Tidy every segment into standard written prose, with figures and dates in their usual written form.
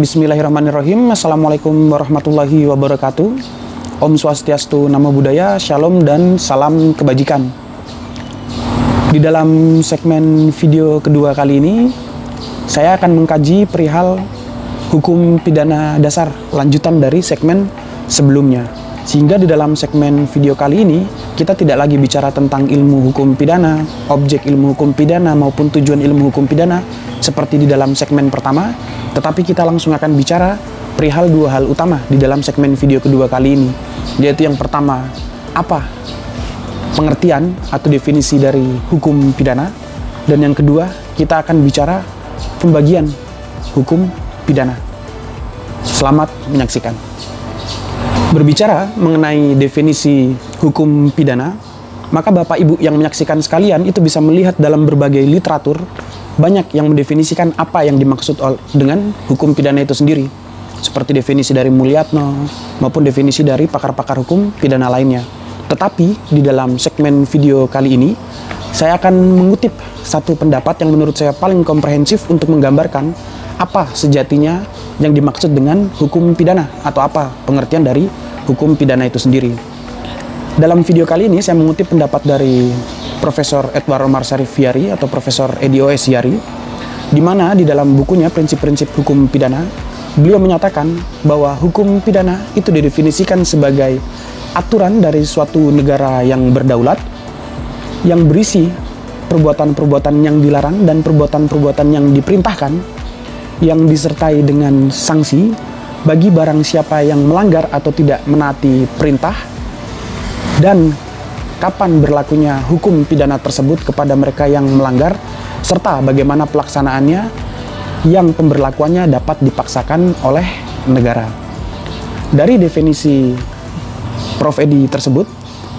Bismillahirrahmanirrahim. Assalamualaikum warahmatullahi wabarakatuh. Om Swastiastu, Namo Buddhaya, Shalom dan salam kebajikan. Di dalam segmen video kedua kali ini, saya akan mengkaji perihal hukum pidana dasar, lanjutan dari segmen sebelumnya. Sehingga di dalam segmen video kali ini, kita tidak lagi bicara tentang ilmu hukum pidana, objek ilmu hukum pidana maupun tujuan ilmu hukum pidana seperti di dalam segmen pertama, tetapi kita langsung akan bicara perihal dua hal utama di dalam segmen video kedua kali ini, yaitu yang pertama, apa pengertian atau definisi dari hukum pidana, dan yang kedua, kita akan bicara pembagian hukum pidana. Selamat menyaksikan. Berbicara mengenai definisi hukum pidana, maka Bapak Ibu yang menyaksikan sekalian itu bisa melihat dalam berbagai literatur banyak yang mendefinisikan apa yang dimaksud dengan hukum pidana itu sendiri, seperti definisi dari Mulyatno maupun definisi dari pakar-pakar hukum pidana lainnya. Tetapi di dalam segmen video kali ini, saya akan mengutip satu pendapat yang menurut saya paling komprehensif untuk menggambarkan apa sejatinya yang dimaksud dengan hukum pidana atau apa pengertian dari hukum pidana itu sendiri. Dalam video kali ini saya mengutip pendapat dari Profesor Edward Omar Sharif Hiyari atau Profesor EDOS Hiyari, di mana di dalam bukunya Prinsip-Prinsip Hukum Pidana, beliau menyatakan bahwa hukum pidana itu didefinisikan sebagai aturan dari suatu negara yang berdaulat yang berisi perbuatan-perbuatan yang dilarang dan perbuatan-perbuatan yang diperintahkan yang disertai dengan sanksi bagi barang siapa yang melanggar atau tidak menaati perintah, dan kapan berlakunya hukum pidana tersebut kepada mereka yang melanggar, serta bagaimana pelaksanaannya yang pemberlakuannya dapat dipaksakan oleh negara. Dari definisi Prof. Edi tersebut,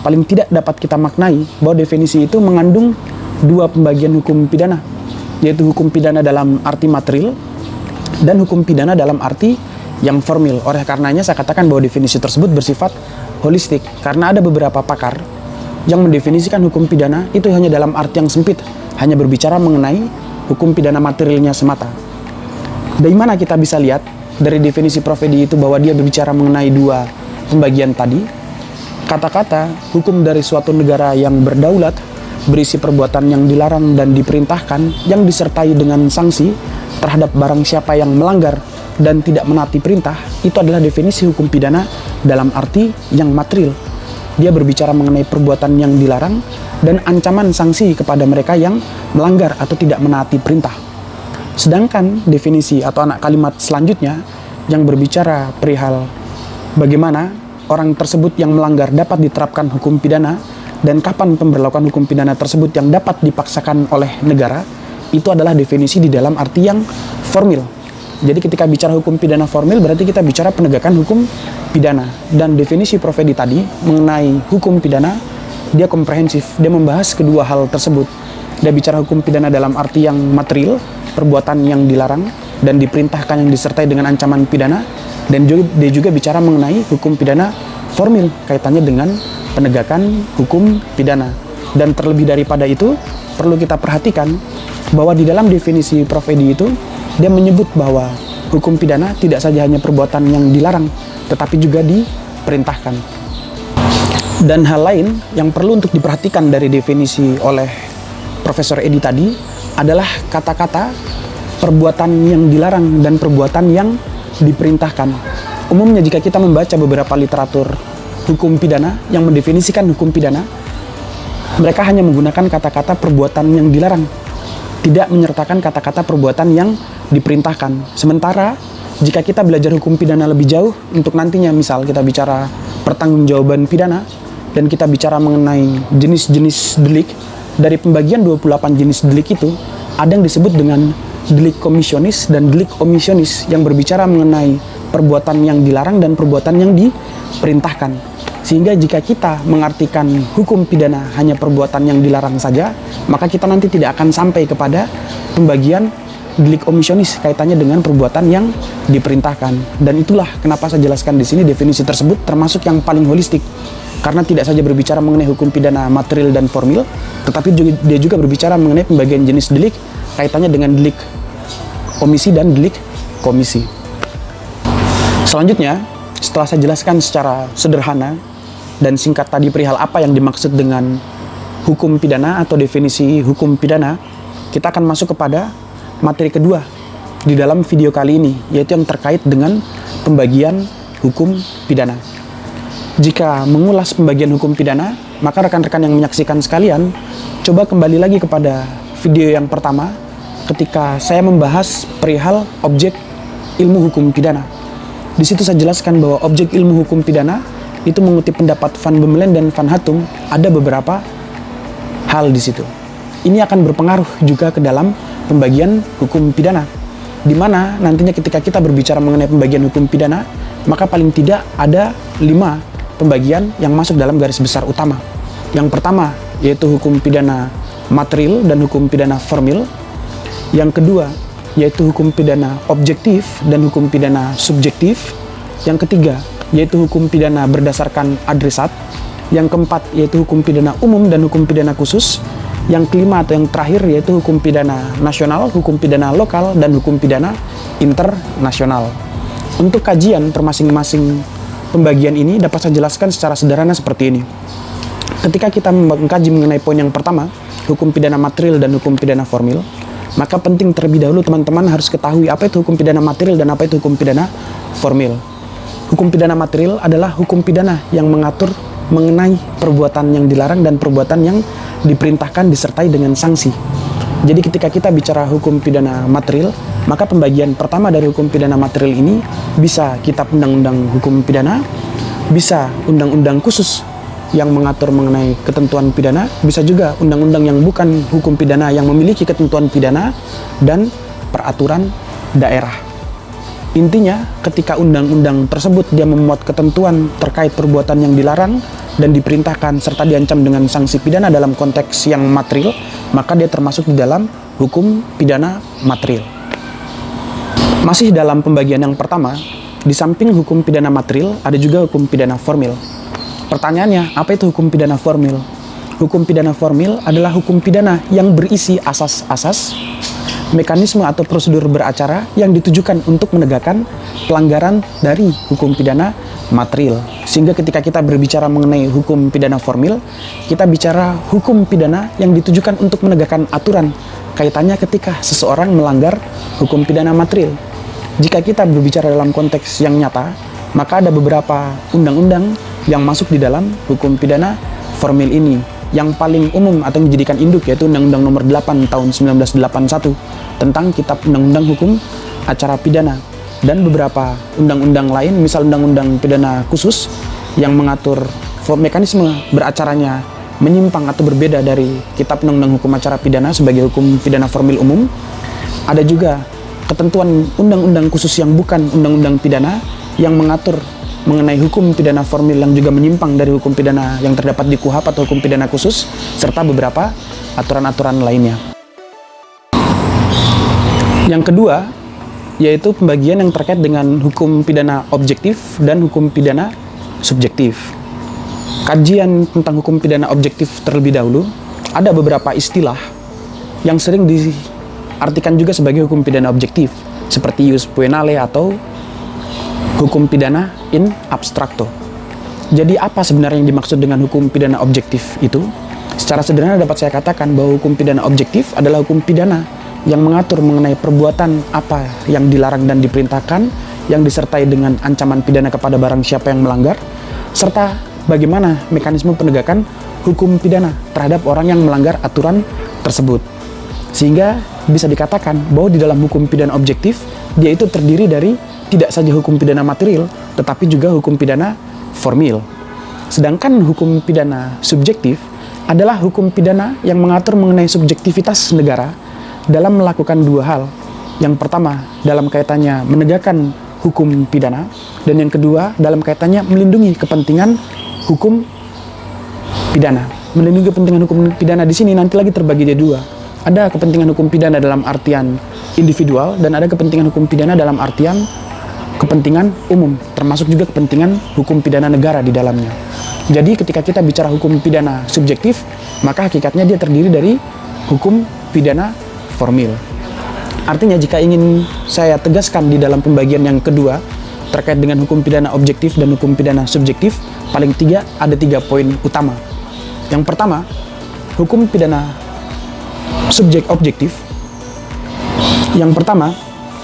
paling tidak dapat kita maknai bahwa definisi itu mengandung dua pembagian hukum pidana, yaitu hukum pidana dalam arti material dan hukum pidana dalam arti yang formil. Oleh karenanya saya katakan bahwa definisi tersebut bersifat holistik, karena ada beberapa pakar yang mendefinisikan hukum pidana itu hanya dalam arti yang sempit, hanya berbicara mengenai hukum pidana materialnya semata. Dari mana kita bisa lihat dari definisi Prof. Edi itu bahwa dia berbicara mengenai dua pembagian tadi. Kata-kata hukum dari suatu negara yang berdaulat berisi perbuatan yang dilarang dan diperintahkan yang disertai dengan sanksi terhadap barang siapa yang melanggar dan tidak menaati perintah, itu adalah definisi hukum pidana dalam arti yang material. Dia berbicara mengenai perbuatan yang dilarang dan ancaman sanksi kepada mereka yang melanggar atau tidak menaati perintah. Sedangkan definisi atau anak kalimat selanjutnya yang berbicara perihal bagaimana orang tersebut yang melanggar dapat diterapkan hukum pidana dan kapan pemberlakuan hukum pidana tersebut yang dapat dipaksakan oleh negara, itu adalah definisi di dalam arti yang formil. Jadi ketika bicara hukum pidana formil berarti kita bicara penegakan hukum pidana. Dan definisi Prof. Edi tadi mengenai hukum pidana, dia komprehensif, dia membahas kedua hal tersebut. Dia bicara hukum pidana dalam arti yang material, perbuatan yang dilarang dan diperintahkan yang disertai dengan ancaman pidana, dan dia juga bicara mengenai hukum pidana formil, kaitannya dengan penegakan hukum pidana. Dan terlebih daripada itu, perlu kita perhatikan bahwa di dalam definisi Prof. Edi itu, dia menyebut bahwa hukum pidana tidak saja hanya perbuatan yang dilarang, tetapi juga diperintahkan. Dan hal lain yang perlu untuk diperhatikan dari definisi oleh Profesor Edi tadi adalah kata-kata perbuatan yang dilarang dan perbuatan yang diperintahkan. Umumnya jika kita membaca beberapa literatur hukum pidana yang mendefinisikan hukum pidana, mereka hanya menggunakan kata-kata perbuatan yang dilarang, tidak menyertakan kata-kata perbuatan yang diperintahkan. Sementara jika kita belajar hukum pidana lebih jauh, untuk nantinya misal kita bicara pertanggungjawaban pidana dan kita bicara mengenai jenis-jenis delik, dari pembagian 28 jenis delik itu ada yang disebut dengan delik komisionis dan delik omisionis yang berbicara mengenai perbuatan yang dilarang dan perbuatan yang diperintahkan. Sehingga jika kita mengartikan hukum pidana hanya perbuatan yang dilarang saja, maka kita nanti tidak akan sampai kepada pembagian delik omisionis kaitannya dengan perbuatan yang diperintahkan. Dan itulah kenapa saya jelaskan di sini definisi tersebut termasuk yang paling holistik, karena tidak saja berbicara mengenai hukum pidana material dan formil, tetapi dia juga berbicara mengenai pembagian jenis delik kaitannya dengan delik omisi dan delik komisi. Selanjutnya, setelah saya jelaskan secara sederhana dan singkat tadi perihal apa yang dimaksud dengan hukum pidana atau definisi hukum pidana, kita akan masuk kepada materi kedua di dalam video kali ini, yaitu yang terkait dengan pembagian hukum pidana. Jika mengulas pembagian hukum pidana, maka rekan-rekan yang menyaksikan sekalian, coba kembali lagi kepada video yang pertama ketika saya membahas perihal objek ilmu hukum pidana. Di situ saya jelaskan bahwa objek ilmu hukum pidana itu mengutip pendapat Van Bemmelen dan Van Hattum, ada beberapa hal di situ. Ini akan berpengaruh juga ke dalam pembagian hukum pidana, di mana nantinya ketika kita berbicara mengenai pembagian hukum pidana, maka paling tidak ada 5 pembagian yang masuk dalam garis besar utama. Yang pertama yaitu hukum pidana material dan hukum pidana formil. Yang kedua yaitu hukum pidana objektif dan hukum pidana subjektif. Yang ketiga yaitu hukum pidana berdasarkan adresat. Yang keempat yaitu hukum pidana umum dan hukum pidana khusus. Yang kelima atau yang terakhir yaitu hukum pidana nasional, hukum pidana lokal, dan hukum pidana internasional. Untuk kajian per masing-masing pembagian ini dapat saya jelaskan secara sederhana seperti ini. Ketika kita mengkaji mengenai poin yang pertama, hukum pidana material dan hukum pidana formil, maka penting terlebih dahulu teman-teman harus ketahui apa itu hukum pidana material dan apa itu hukum pidana formil. Hukum pidana material adalah hukum pidana yang mengatur mengenai perbuatan yang dilarang dan perbuatan yang diperintahkan disertai dengan sanksi. Jadi ketika kita bicara hukum pidana material, maka pembagian pertama dari hukum pidana material ini bisa kitab undang-undang hukum pidana, bisa undang-undang khusus yang mengatur mengenai ketentuan pidana, bisa juga undang-undang yang bukan hukum pidana yang memiliki ketentuan pidana, dan peraturan daerah. Intinya, ketika undang-undang tersebut dia memuat ketentuan terkait perbuatan yang dilarang dan diperintahkan serta diancam dengan sanksi pidana dalam konteks yang material, maka dia termasuk di dalam hukum pidana material. Masih dalam pembagian yang pertama, di samping hukum pidana material, ada juga hukum pidana formil. Pertanyaannya, apa itu hukum pidana formil? Hukum pidana formil adalah hukum pidana yang berisi asas-asas, mekanisme atau prosedur beracara yang ditujukan untuk menegakkan pelanggaran dari hukum pidana material. Sehingga ketika kita berbicara mengenai hukum pidana formil, kita bicara hukum pidana yang ditujukan untuk menegakkan aturan kaitannya ketika seseorang melanggar hukum pidana material. Jika kita berbicara dalam konteks yang nyata, maka ada beberapa undang-undang yang masuk di dalam hukum pidana formil ini. Yang paling umum atau menjadikan induk yaitu Undang-Undang Nomor 8 Tahun 1981 tentang Kitab Undang-Undang Hukum Acara Pidana, dan beberapa undang-undang lain, misal Undang-Undang Pidana Khusus yang mengatur mekanisme beracaranya menyimpang atau berbeda dari Kitab Undang-Undang Hukum Acara Pidana sebagai hukum pidana formil umum. Ada juga ketentuan undang-undang khusus yang bukan undang-undang pidana yang mengatur mengenai hukum pidana formil yang juga menyimpang dari hukum pidana yang terdapat di KUHP atau hukum pidana khusus, serta beberapa aturan-aturan lainnya. Yang kedua, yaitu pembagian yang terkait dengan hukum pidana objektif dan hukum pidana subjektif. Kajian tentang hukum pidana objektif terlebih dahulu, ada beberapa istilah yang sering diartikan juga sebagai hukum pidana objektif, seperti ius poenale atau hukum pidana in abstracto. Jadi apa sebenarnya yang dimaksud dengan hukum pidana objektif itu? Secara sederhana dapat saya katakan bahwa hukum pidana objektif adalah hukum pidana yang mengatur mengenai perbuatan apa yang dilarang dan diperintahkan, yang disertai dengan ancaman pidana kepada barang siapa yang melanggar, serta bagaimana mekanisme penegakan hukum pidana terhadap orang yang melanggar aturan tersebut. Sehingga bisa dikatakan bahwa di dalam hukum pidana objektif, dia itu terdiri dari tidak saja hukum pidana material, tetapi juga hukum pidana formil. Sedangkan hukum pidana subjektif adalah hukum pidana yang mengatur mengenai subjektivitas negara dalam melakukan dua hal. Yang pertama, dalam kaitannya menegakkan hukum pidana, dan yang kedua, dalam kaitannya melindungi kepentingan hukum pidana. Melindungi kepentingan hukum pidana di sini nanti lagi terbagi jadi dua. Ada kepentingan hukum pidana dalam artian individual, dan ada kepentingan hukum pidana dalam artian kepentingan umum, termasuk juga kepentingan hukum pidana negara di dalamnya. Jadi ketika kita bicara hukum pidana subjektif, maka hakikatnya dia terdiri dari hukum pidana formil. Artinya jika ingin saya tegaskan di dalam pembagian yang kedua, terkait dengan hukum pidana objektif dan hukum pidana subjektif, ada tiga poin utama. Yang pertama, hukum pidana objektif. Yang pertama,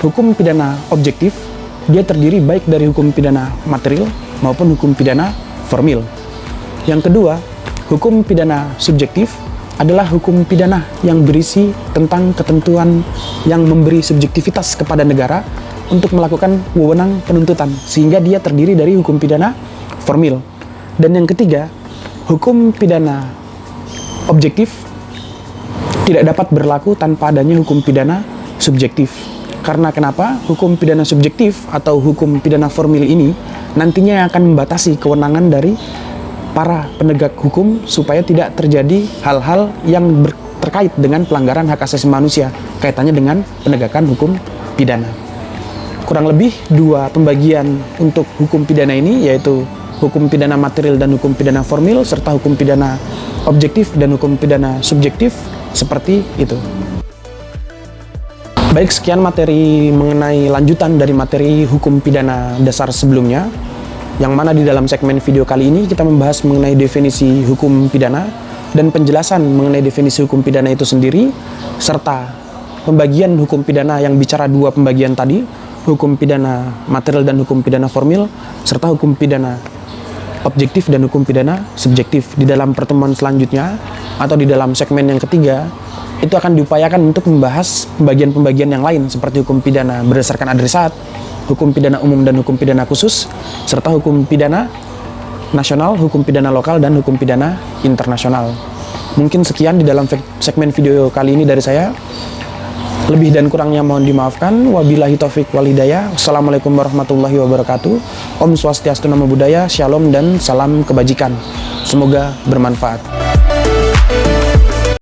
hukum pidana objektif, dia terdiri baik dari hukum pidana material maupun hukum pidana formil. Yang kedua, hukum pidana subjektif adalah hukum pidana yang berisi tentang ketentuan yang memberi subjektivitas kepada negara untuk melakukan wewenang penuntutan, sehingga dia terdiri dari hukum pidana formil. Dan yang ketiga, hukum pidana objektif tidak dapat berlaku tanpa adanya hukum pidana subjektif. Karena kenapa? Hukum pidana subjektif atau hukum pidana formil ini nantinya akan membatasi kewenangan dari para penegak hukum supaya tidak terjadi hal-hal yang terkait dengan pelanggaran hak asasi manusia kaitannya dengan penegakan hukum pidana. Kurang lebih dua pembagian untuk hukum pidana ini, yaitu hukum pidana material dan hukum pidana formil, serta hukum pidana objektif dan hukum pidana subjektif, seperti itu. Baik, sekian materi mengenai lanjutan dari materi hukum pidana dasar sebelumnya, yang mana di dalam segmen video kali ini kita membahas mengenai definisi hukum pidana dan penjelasan mengenai definisi hukum pidana itu sendiri, serta pembagian hukum pidana yang bicara dua pembagian tadi, hukum pidana material dan hukum pidana formil, serta hukum pidana objektif dan hukum pidana subjektif. Di dalam pertemuan selanjutnya atau di dalam segmen yang ketiga, itu akan diupayakan untuk membahas pembagian-pembagian yang lain seperti hukum pidana berdasarkan adresat, hukum pidana umum dan hukum pidana khusus, serta hukum pidana nasional, hukum pidana lokal, dan hukum pidana internasional. Mungkin sekian di dalam segmen video kali ini dari saya. Lebih dan kurangnya mohon dimaafkan. Wabillahi taufik wal hidayah. Wassalamualaikum warahmatullahi wabarakatuh. Om Swastiastu, Namo Buddhaya, Shalom dan salam kebajikan. Semoga bermanfaat.